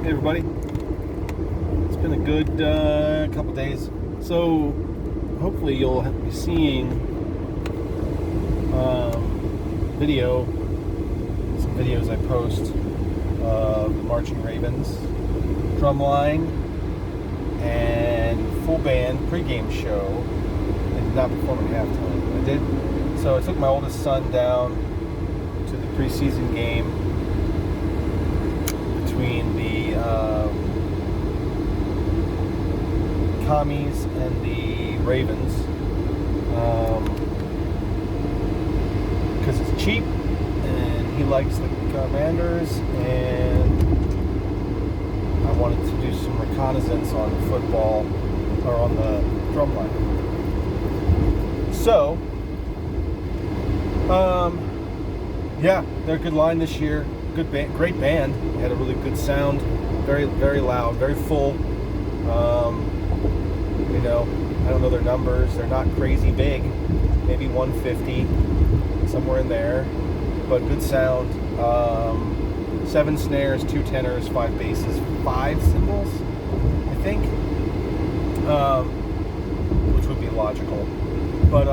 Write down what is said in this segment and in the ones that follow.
Hey everybody, it's been a good couple days, so hopefully you'll be seeing some videos I post of the Marching Ravens drumline and full band pregame show. They did not perform at halftime. I did, so I took my oldest son down to the preseason game between the Commies and the Ravens, because it's cheap and he likes the Commanders, and I wanted to do some reconnaissance on football, or on the drumline. So yeah, they're a good line this year. Good band, great band. They had a really good sound, very, very loud, very full. I don't know their numbers. They're not crazy big, maybe 150, somewhere in there, but good sound. 7 snares, 2 tenors, 5 basses, 5 cymbals, I think, which would be logical. But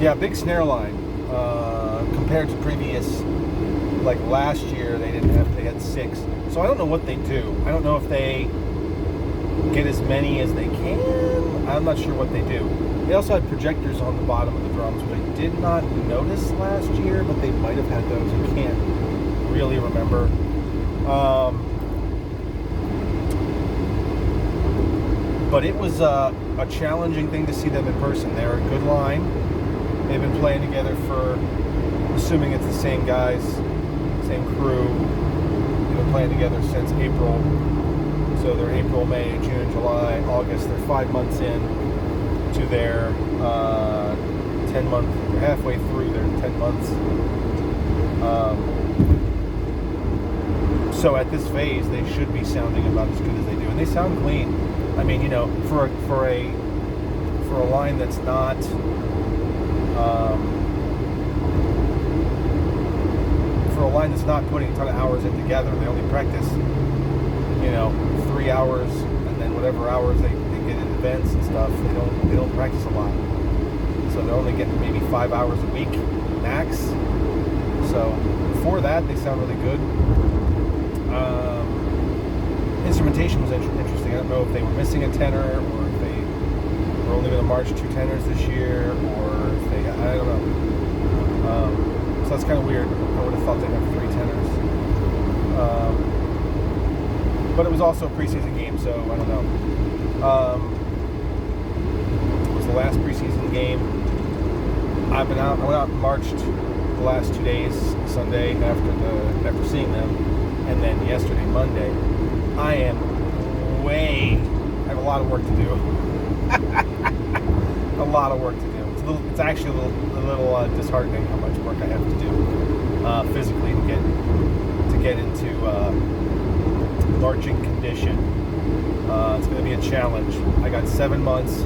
yeah, big snare line. Compared to previous, like last year, they had 6. So I don't know what they do. I don't know if they get as many as they can. I'm not sure what they do. They also had projectors on the bottom of the drums, which I did not notice last year, but they might have had those. I can't really remember. But it was a challenging thing to see them in person. They're a good line. They've been playing together for, assuming it's the same guys, same crew. They've been playing together since April. So they're April, May, June, July, August. They're 5 months in to their 10-month. They're halfway through their 10 months. So at this phase, they should be sounding about as good as they do, and they sound clean. I mean, for a line that's not putting a ton of hours in together. They only practice, 3 hours, and then whatever hours they get in events and stuff. They don't practice a lot, so they're only getting maybe 5 hours a week max. So before that, they sound really good. Instrumentation was interesting. I don't know if they were missing a tenor, or if they were only going to march 2 tenors this year, or if I don't know. So that's kind of weird. I would have thought they'd have 3 tenors. But it was also a preseason game, so I don't know. It was the last preseason game. I went out and marched the last 2 days, Sunday after seeing them, and then yesterday, Monday. I have a lot of work to do. A lot of work to do. It's actually a little disheartening how much work I have to do physically to get into marching condition. It's going to be a challenge. I got 7 months: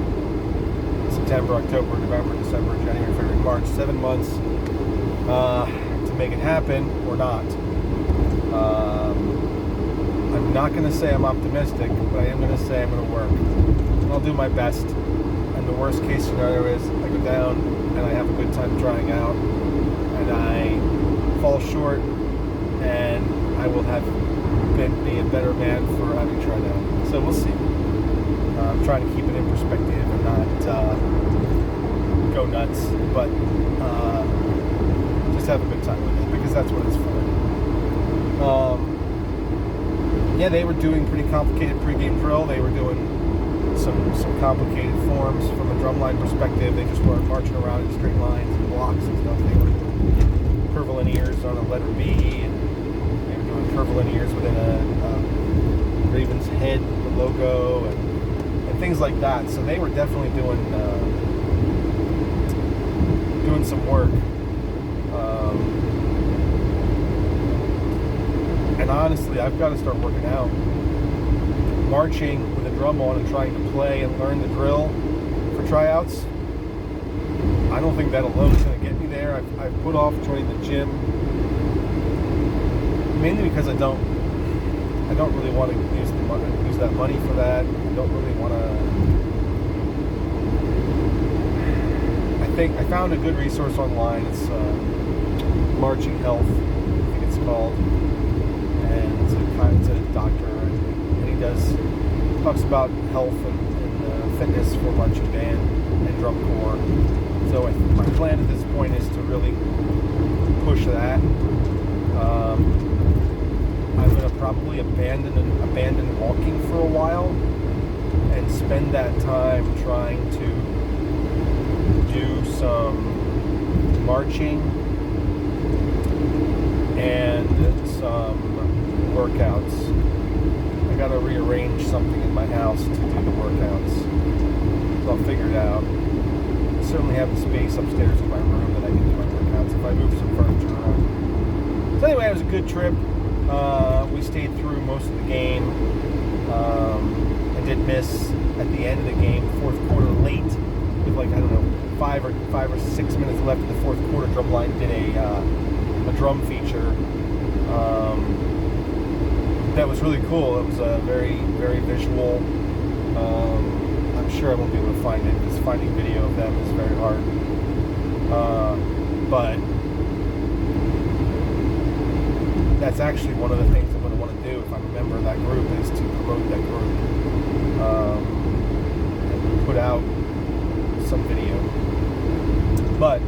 September, October, November, December, January, February, March. 7 months to make it happen or not. I'm not going to say I'm optimistic, but I am going to say I'm going to work. And I'll do my best. And the worst case scenario is I go down and I have a good time trying out, and I fall short, and I will be a better man for having tried out. So we'll see. I'm trying to keep it in perspective and not go nuts, but just have a good time with it, because that's what it's for. Yeah, they were doing pretty complicated pregame drill. They were doing some complicated forms from a drumline perspective. They just weren't marching around in straight lines and blocks and stuff. They were curvilinears on a letter B, and they were doing curvilinears within a Raven's head, the logo, and things like that. So they were definitely doing some work. And honestly, I've got to start working out. Marching with a drum on and trying to play and learn the drill for tryouts, I don't think that alone is going to get me there. I've put off joining the gym mainly because I don't really want to use that money for that. I don't really want to. I found a good resource online. It's Marching Health, I think it's called, and it's a doctor, and he talks about health and fitness for marching band and drum corps. So my plan at this point is to really push that. I'm going to probably abandon walking for a while and spend that time trying to do some marching and some workouts. I got to rearrange something in my house to do the workouts. So I'll figure it out. I certainly have the space upstairs in my room that I can do my workouts if I move some furniture around. So anyway, it was a good trip. We stayed through most of the game. I did miss at the end of the game, fourth quarter late, with 5 or 6 minutes left in the fourth quarter. Drumline did a drum feature that was really cool. It was very, very visual. I'm sure I won't be able to find it because finding video of them is very hard. But that's actually one of the things I'm going to want to do if I'm a member of that group, is to promote that group and put out some video. But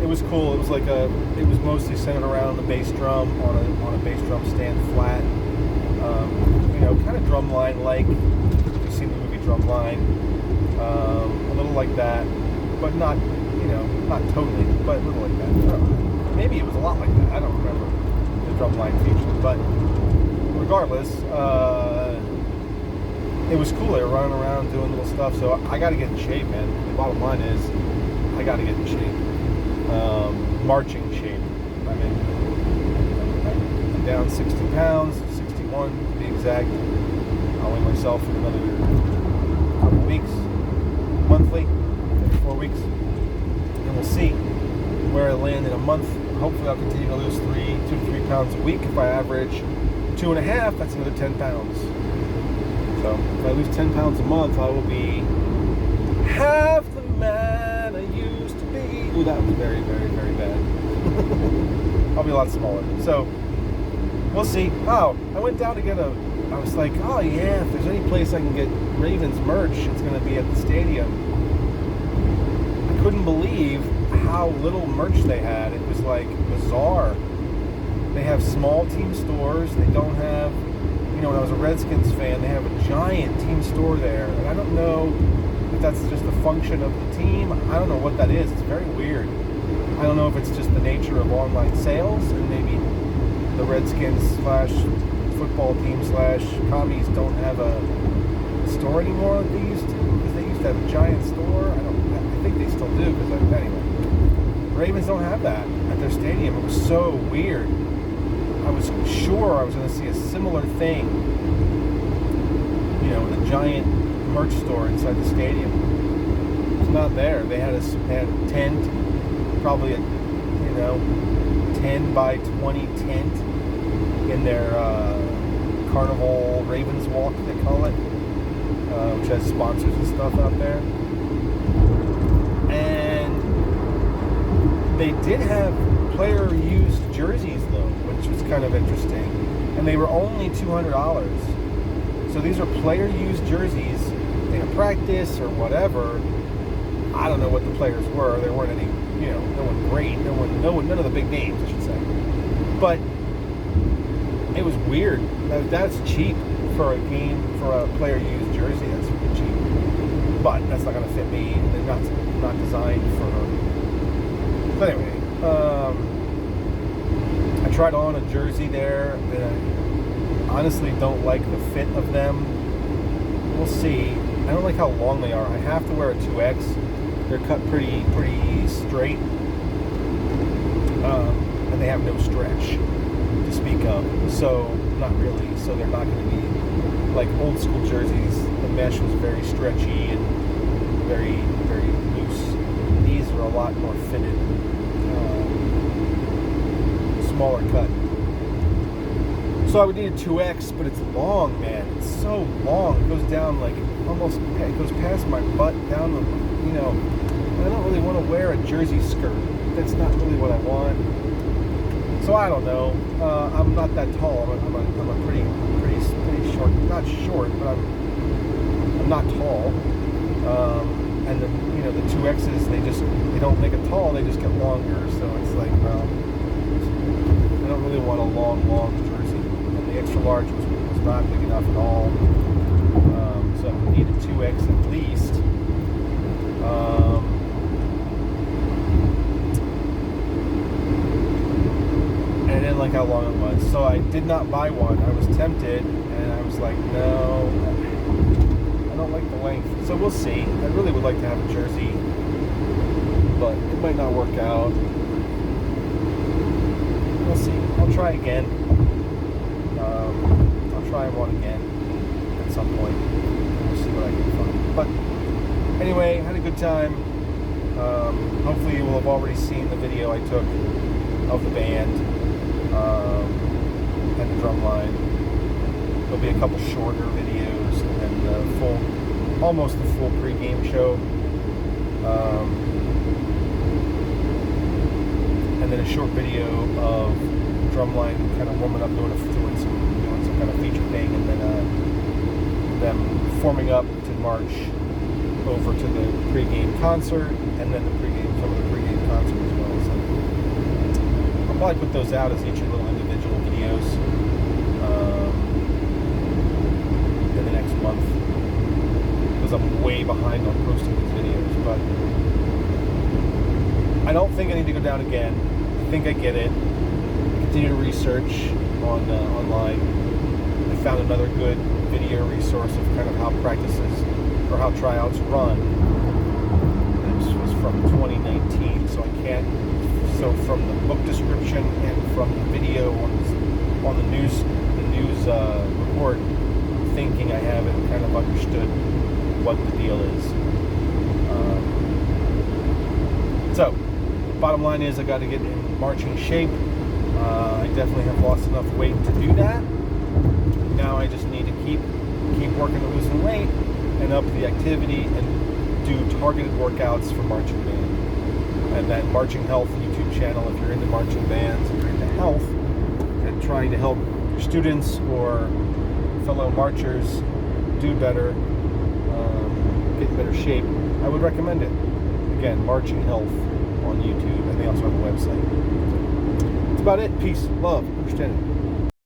it was cool. It was it was mostly centered around the bass drum on a bass drum stand flat. Kind of drumline like you've seen the movie Drumline. A little like that, but not totally, but a little like that. Maybe it was a lot like that. I don't remember the drumline feature, but regardless, it was cool. They were running around doing little stuff. So I got to get in shape, man. The bottom line is, I got to get in shape. Marching shape. I'm down 60 pounds, 61 to be exact. I'll weigh myself in another couple weeks, monthly, every 4 weeks, and we'll see where I land in a month. Hopefully I'll continue to lose 2 to 3 pounds a week. If I average 2.5, that's another 10 pounds. So if I lose 10 pounds a month, I will be half the man I used to be. Ooh, that was very, very, very bad. I'll be a lot smaller. So we'll see. Oh, I went down to get I was like, oh yeah, if there's any place I can get Ravens merch, it's going to be at the stadium. I couldn't believe how little merch they had. It was bizarre. They have small team stores. They don't have, when I was a Redskins fan, they have a giant team store there. And I don't know if that's just a function of the team. I don't know what that is. It's very weird. I don't know if it's just the nature of online sales, and maybe the Redskins / football team / commies don't have a store anymore like they used to, because they used to have a giant store. I think they still do, because anyway, Ravens don't have that at their stadium. It was so weird. I was sure I was going to see a similar thing, with a giant merch store inside the stadium. It's not there. They had a tent, probably a 10 by 20 tent in their Carnival Ravens Walk, they call it, which has sponsors and stuff out there. And they did have player used jerseys though, which was kind of interesting, and they were only $200. So these are player used jerseys in practice or whatever. I don't know what the players were. There weren't any, no one great, none of the big names, I should say. But it was weird. That's cheap for a player used jersey. That's super cheap. But that's not going to fit me. They're not designed for. So anyway, I tried on a jersey there, and I honestly don't like the fit of them. We'll see. I don't like how long they are. I have to wear a 2X. They're cut pretty straight, and they have no stretch to speak of. So not really. So they're not going to be like old school jerseys. The mesh was very stretchy and very, very loose. These are a lot more fitted, smaller cut. So I would need a 2X, but it's long, man. It's so long. It goes down like almost, it goes past my butt, down the, and I don't really want to wear a jersey skirt. That's not really what I want. So I don't know. I'm not that tall. I'm a pretty short. Not short, but I'm not tall. And the 2Xs, they don't make it tall. They just get longer. So it's like, well, I don't really want a long jersey. And the extra large was not big enough at all. So I need a 2X at least. And I didn't like how long it was, so I did not buy one. I was tempted, and I was like, no, I don't like the length. So we'll see. I really would like to have a jersey, but it might not work out. We'll see. I'll try again. I'll try one again at some point. We'll see what I can find. But anyway, had a good time. Hopefully you will have already seen the video I took of the band and the drum line. There'll be a couple shorter videos and then almost the full pregame show. And then a short video of drumline kind of warming up, doing some kind of feature thing, and then them forming up to march over to the pregame concert, and then some of the pregame concert as well. So I'll probably put those out as each little individual videos in the next month, because I'm way behind on posting these videos. But I don't think I need to go down again. I think I get it. Continue to research online. I found another good video resource of kind of how practices or how tryouts run. This was from 2019, so I can't. So from the book description and from the video on the news report, I'm thinking I haven't kind of understood what the deal is. So, bottom line is I got to get in marching shape. I definitely have lost enough weight to do that. Now I just need to keep working to lose some weight and up the activity and do targeted workouts for marching band. And that Marching Health YouTube channel, if you're into marching bands, if you're into health and trying to help your students or fellow marchers do better, get in better shape, I would recommend it. Again, Marching Health on YouTube, and they also have a website. That's about it. Peace, love, understanding.